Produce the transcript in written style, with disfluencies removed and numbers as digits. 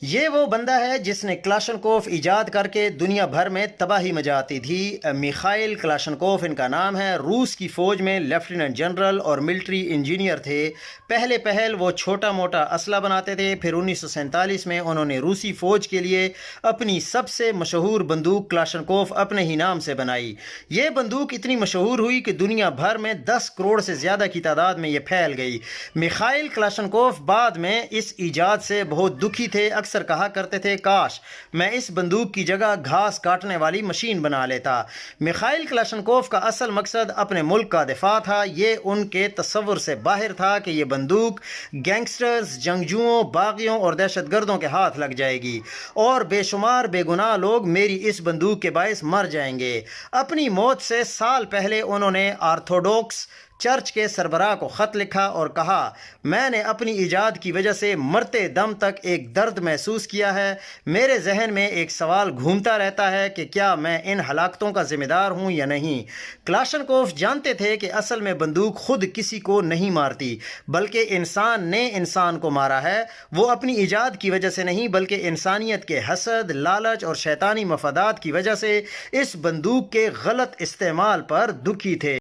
یہ وہ بندہ ہے جس نے کلاشنکوف ایجاد کر کے دنیا بھر میں تباہی مچاتی تھی۔ میخائل کلاشنکوف ان کا نام ہے۔ روس کی فوج میں لیفٹیننٹ جنرل اور ملٹری انجینئر تھے۔ پہل وہ چھوٹا موٹا اسلحہ بناتے تھے، پھر 1947 میں انہوں نے روسی فوج کے لیے اپنی سب سے مشہور بندوق کلاشنکوف اپنے ہی نام سے بنائی۔ یہ بندوق اتنی مشہور ہوئی کہ دنیا بھر میں 10 کروڑ سے زیادہ کی تعداد میں یہ پھیل گئی۔ میخائل کلاشنکوف بعد میں اس ایجاد سے بہت دکھی تھے، اکثر کہا کرتے تھے کاش میں اس بندوق کی جگہ گھاس کاٹنے والی مشین بنا لیتا۔ میخائل کلاشنکوف کا اصل مقصد اپنے ملک کا دفاع تھا۔ یہ ان کے تصور سے باہر تھا کہ یہ بندوق گینگسٹرز، جنگجوؤں، باغیوں اور دہشت گردوں کے ہاتھ لگ جائے گی اور بے شمار بے گناہ لوگ میری اس بندوق کے باعث مر جائیں گے۔ اپنی موت سے سال پہلے انہوں نے آرتھوڈوکس چرچ کے سربراہ کو خط لکھا اور کہا میں نے اپنی ایجاد کی وجہ سے مرتے دم تک ایک درد محسوس کیا ہے۔ میرے ذہن میں ایک سوال گھومتا رہتا ہے کہ کیا میں ان ہلاکتوں کا ذمہ دار ہوں یا نہیں۔ کلاشنکوف جانتے تھے کہ اصل میں بندوق خود کسی کو نہیں مارتی بلکہ انسان نے انسان کو مارا ہے۔ وہ اپنی ایجاد کی وجہ سے نہیں بلکہ انسانیت کے حسد، لالچ اور شیطانی مفادات کی وجہ سے اس بندوق کے غلط استعمال پر دکھی تھے۔